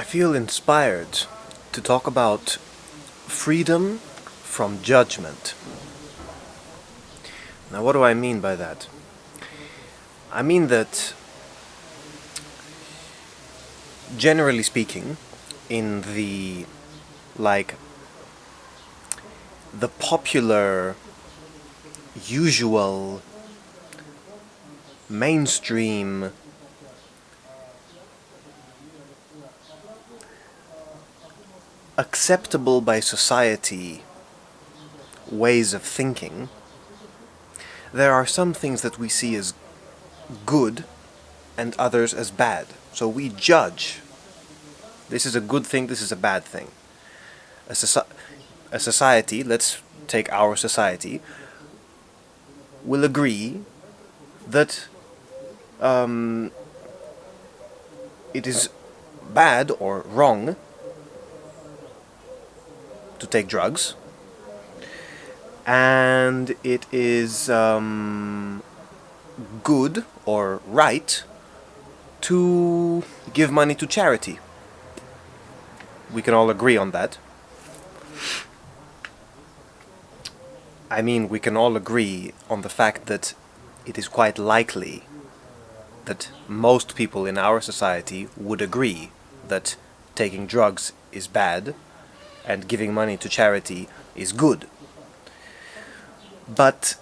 I feel inspired to talk about freedom from judgment. Now, what do I mean by that? I mean that, generally speaking, in like, the popular, usual, mainstream acceptable by society ways of thinking, there are some things that we see as good and others as bad. So we judge. This is a good thing, this is a bad thing. A society, let's take our society, will agree that it is bad or wrong to take drugs, and it is good or right to give money to charity. We can all agree on that. I mean, we can all agree on the fact that it is quite likely that most people in our society would agree that taking drugs is bad and giving money to charity is good. But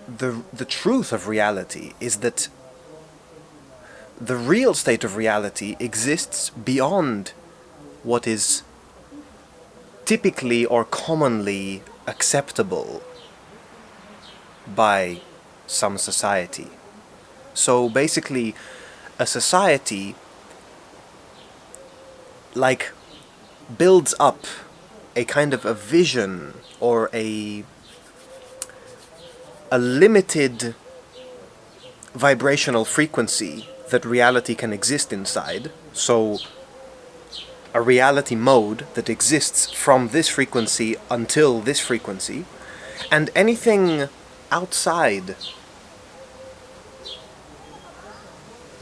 the truth of reality is that the real state of reality exists beyond what is typically or commonly acceptable by some society. So basically, a society builds up a kind of a vision or a limited vibrational frequency that reality can exist inside. So a reality mode that exists from this frequency until this frequency, and anything outside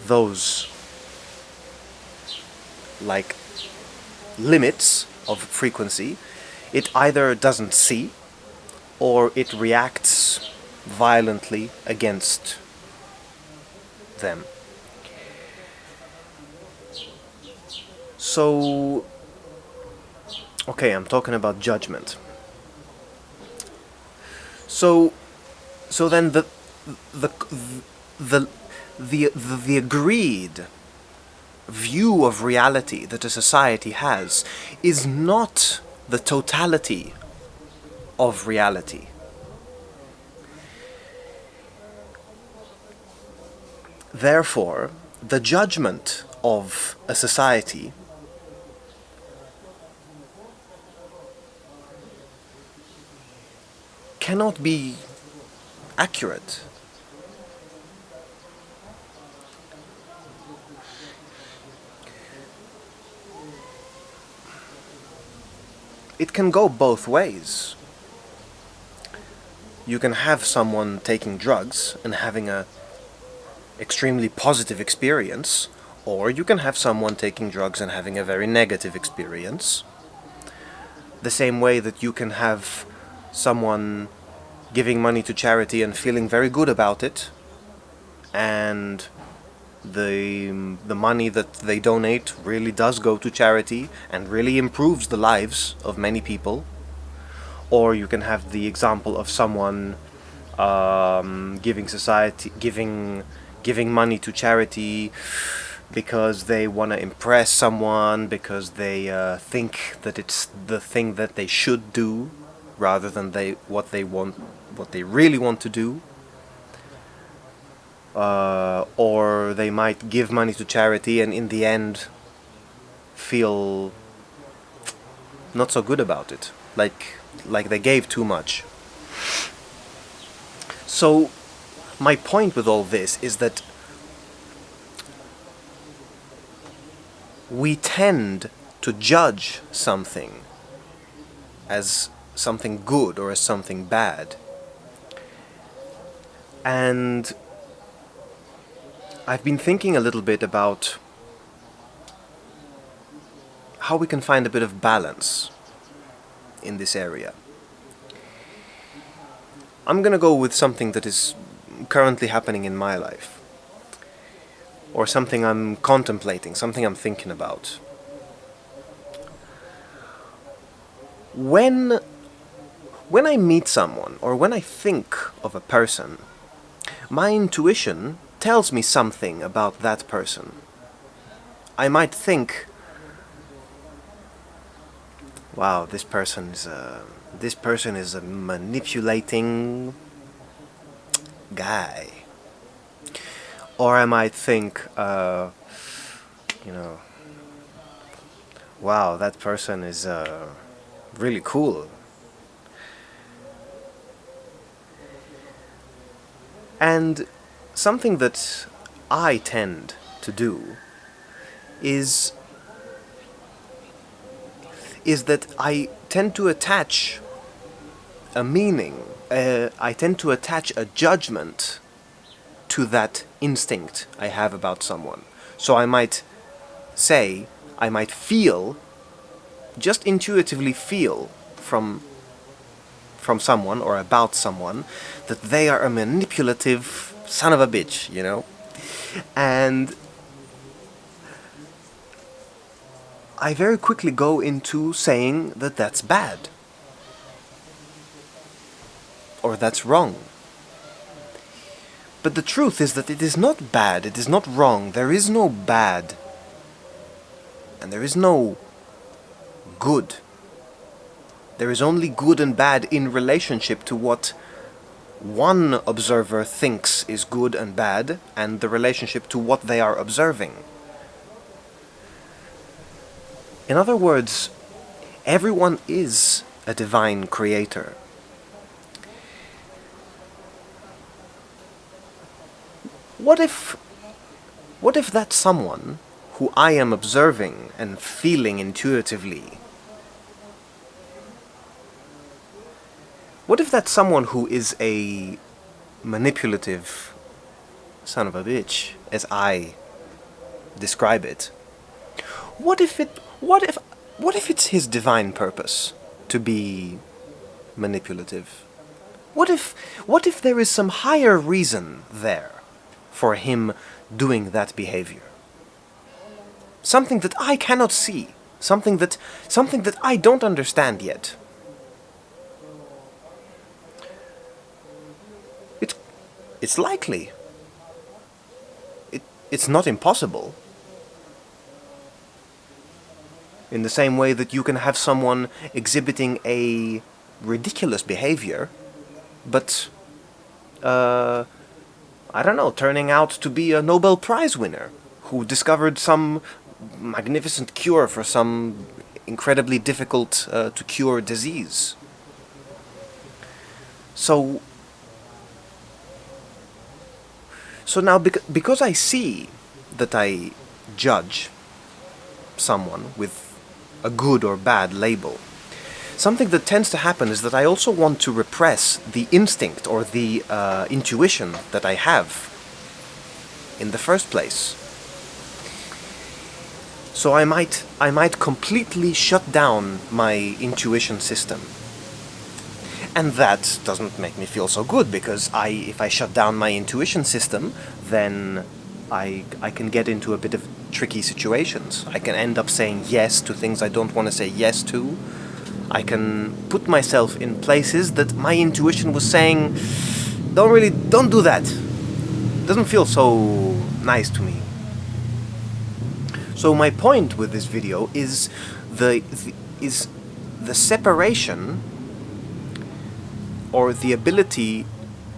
those limits of frequency, it either doesn't see or it reacts violently against them. So, okay, I'm talking about judgment. So then the agreed view of reality that a society has is not the totality of reality. Therefore, the judgment of a society cannot be accurate. It can go both ways. You can have someone taking drugs and having a extremely positive experience, or you can have someone taking drugs and having a very negative experience. The same way that you can have someone giving money to charity and feeling very good about it, and the money that they donate really does go to charity and really improves the lives of many people. Or you can have the example of someone giving money to charity because they want to impress someone, because they think that it's the thing that they should do rather than what they really want to do. Or they might give money to charity and in the end feel not so good about it, like they gave too much. So my point with all this is that we tend to judge something as something good or as something bad. And I've been thinking a little bit about how we can find a bit of balance in this area. I'm gonna go with something that is currently happening in my life, or something I'm contemplating, something I'm thinking about. When I meet someone, or when I think of a person, my intuition tells me something about that person. I might think, wow, this person is a manipulating guy. Or I might think, wow, that person is really cool. And something that I tend to do is that I tend to attach a meaning, I tend to attach a judgment to that instinct I have about someone. So I might say, I might feel, just intuitively feel from someone or about someone that they are a manipulative son of a bitch, you know? And I very quickly go into saying that that's bad. Or that's wrong. But the truth is that it is not bad, it is not wrong, there is no bad. And there is no good. There is only good and bad in relationship to what one observer thinks is good and bad, and the relationship to what they are observing. In other words, everyone is a divine creator. What if that someone who I am observing and feeling intuitively, what if that's someone who is a manipulative son of a bitch, as I describe it? What if it's his divine purpose to be manipulative? What if there is some higher reason there for him doing that behavior? Something that I cannot see, something that I don't understand yet. It's likely. It's not impossible. In the same way that you can have someone exhibiting a ridiculous behavior, but, I don't know, turning out to be a Nobel Prize winner who discovered some magnificent cure for some incredibly difficult to cure disease. So now, because I see that I judge someone with a good or bad label, something that tends to happen is that I also want to repress the instinct or the intuition that I have in the first place. So I might completely shut down my intuition system. And that doesn't make me feel so good, because if I shut down my intuition system, then I can get into a bit of tricky situations. I can end up saying yes to things I don't want to say yes to. I can put myself in places that my intuition was saying, don't do that. It doesn't feel so nice to me. So my point with this video is the separation, or the ability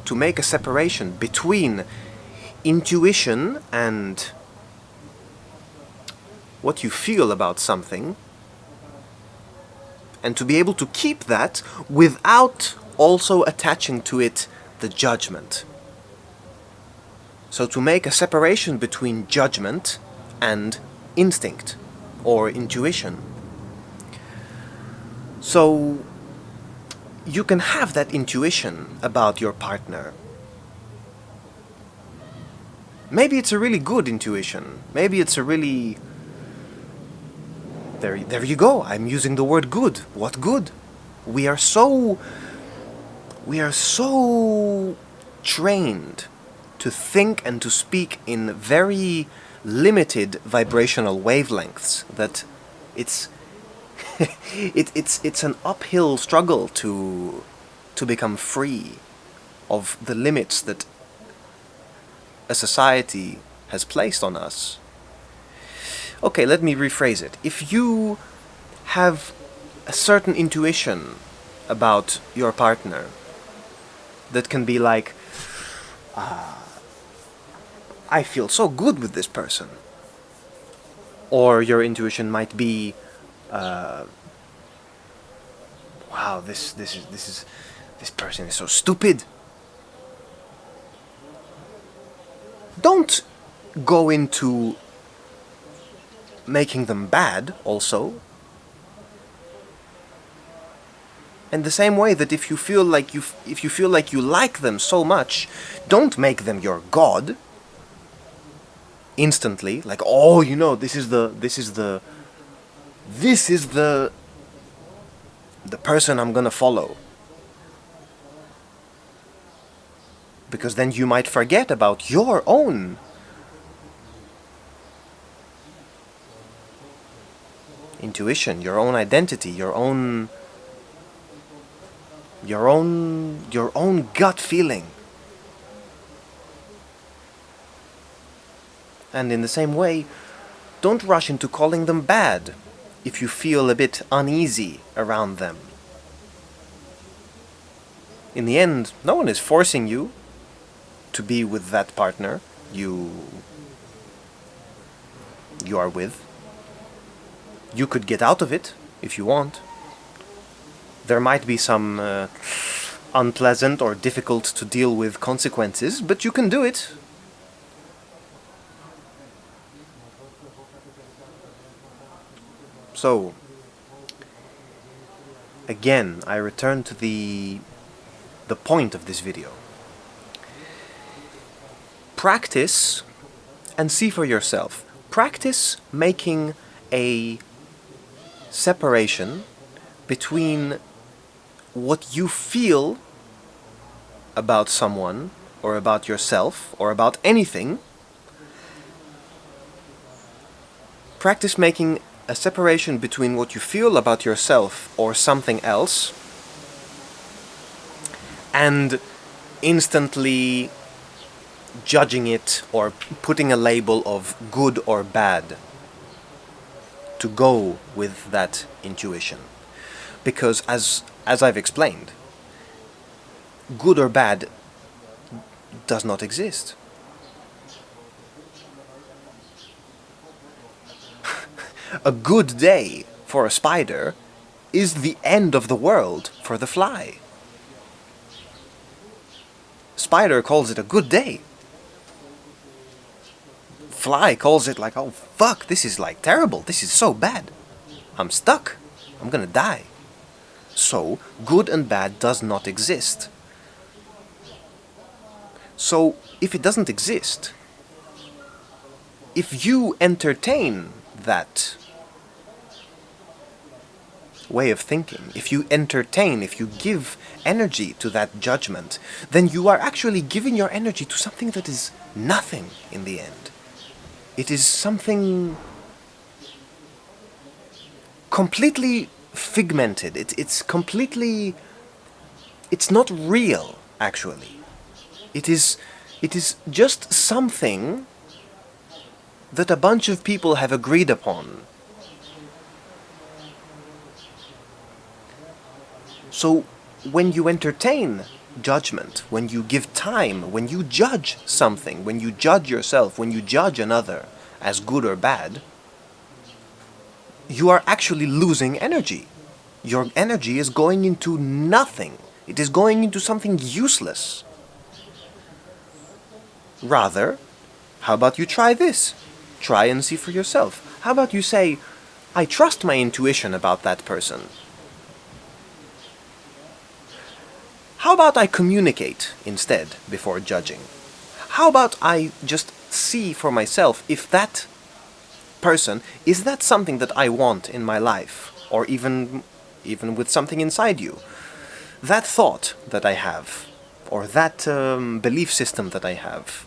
to make a separation between intuition and what you feel about something, and to be able to keep that without also attaching to it the judgment. So to make a separation between judgment and instinct or intuition. So you can have that intuition about your partner. Maybe it's a really good intuition. Maybe There you go. I'm using the word good. What good? We are so trained to think and to speak in very limited vibrational wavelengths that it's it's an uphill struggle to become free of the limits that a society has placed on us. Okay, let me rephrase it. If you have a certain intuition about your partner that can be like, I feel so good with this person. Or your intuition might be, wow, this person is so stupid. Don't go into making them bad also. In the same way that if you feel like you like them so much, don't make them your god. Instantly, like, oh, you know, this is the person I'm gonna follow. Because then you might forget about your own intuition, your own identity, your own gut feeling. And in the same way, don't rush into calling them bad if you feel a bit uneasy around them. In the end, no one is forcing you to be with that partner you are with. You could get out of it if you want. There might be some unpleasant or difficult to deal with consequences, but you can do it. So, again, I return to the point of this video. Practice and see for yourself. Practice making a separation between what you feel about someone or about yourself or about anything. Practice making a separation between what you feel about yourself or something else and instantly judging it or putting a label of good or bad to go with that intuition. Because as I've explained, good or bad does not exist. A good day for a spider is the end of the world for the fly. Spider calls it a good day. Fly calls it like, oh fuck, this is like terrible, this is so bad. I'm stuck, I'm gonna die. So, good and bad does not exist. So, if it doesn't exist, if you entertain that way of thinking, if you give energy to that judgment, then you are actually giving your energy to something that is nothing in the end. It is something completely figmented. It's not real, actually. It is just something that a bunch of people have agreed upon. So when you entertain judgment, when you give time, when you judge something, when you judge yourself, when you judge another as good or bad, you are actually losing energy. Your energy is going into nothing. It is going into something useless. Rather, how about you try this? Try and see for yourself. How about you say, I trust my intuition about that person. How about I communicate instead before judging? How about I just see for myself if that person, is that something that I want in my life? Or even with something inside you? That thought that I have, or that belief system that I have,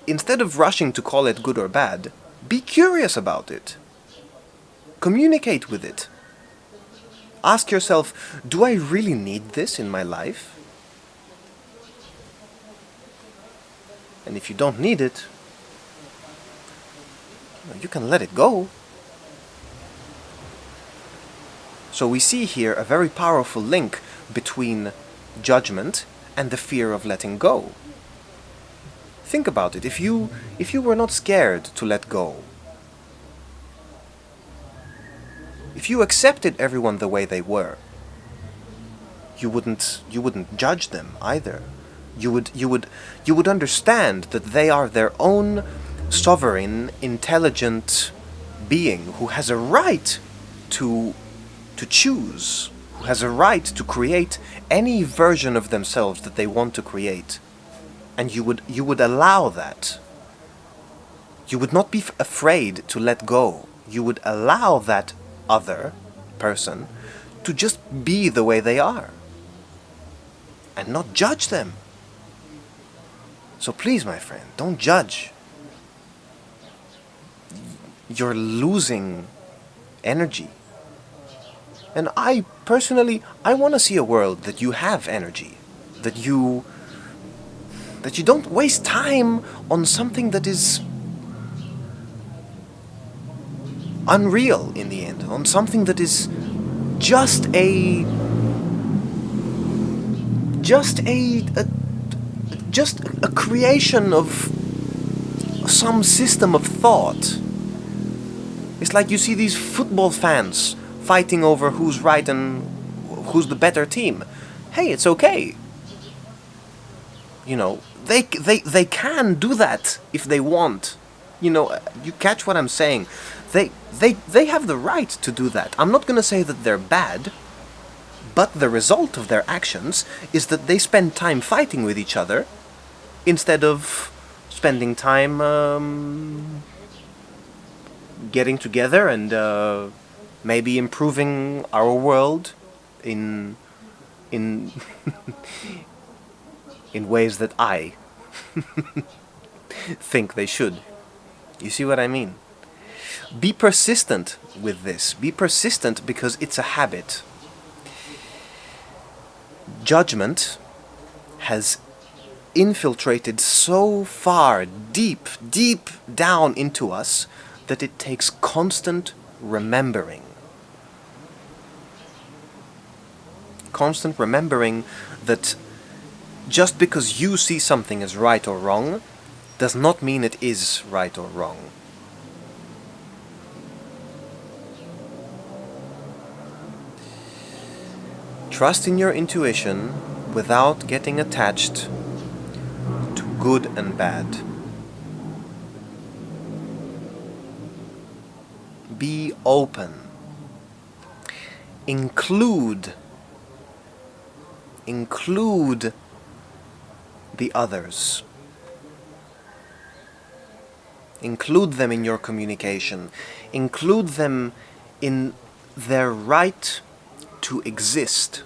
instead of rushing to call it good or bad, be curious about it. Communicate with it. Ask yourself, do I really need this in my life? And if you don't need it, you can let it go. So we see here a very powerful link between judgment and the fear of letting go. Think about it. If you were not scared to let go, if you accepted everyone the way they were, you wouldn't judge them either. You would understand that they are their own sovereign, intelligent being who has a right to choose, who has a right to create any version of themselves that they want to create. And you would allow that. You would not be afraid to let go. You would allow that other person to just be the way they are and not judge them. So please, my friend, don't judge. You're losing energy. And I personally, I want to see a world that you have energy, that you don't waste time on something that is unreal in the end, on something that is just a creation of some system of thought. It's like you see these football fans fighting over who's right and who's the better team. Hey, it's okay. You know, they can do that if they want. You know, you catch what I'm saying. They have the right to do that. I'm not going to say that they're bad, but the result of their actions is that they spend time fighting with each other instead of spending time getting together and maybe improving our world in in ways that I think they should. You see what I mean? Be persistent with this. Be persistent because it's a habit. Judgment has infiltrated so far, deep down into us that it takes constant remembering. Constant remembering that just because you see something as right or wrong does not mean it is right or wrong. Trust in your intuition without getting attached to good and bad. Be open. Include the others. Include them in your communication. Include them in their right to exist.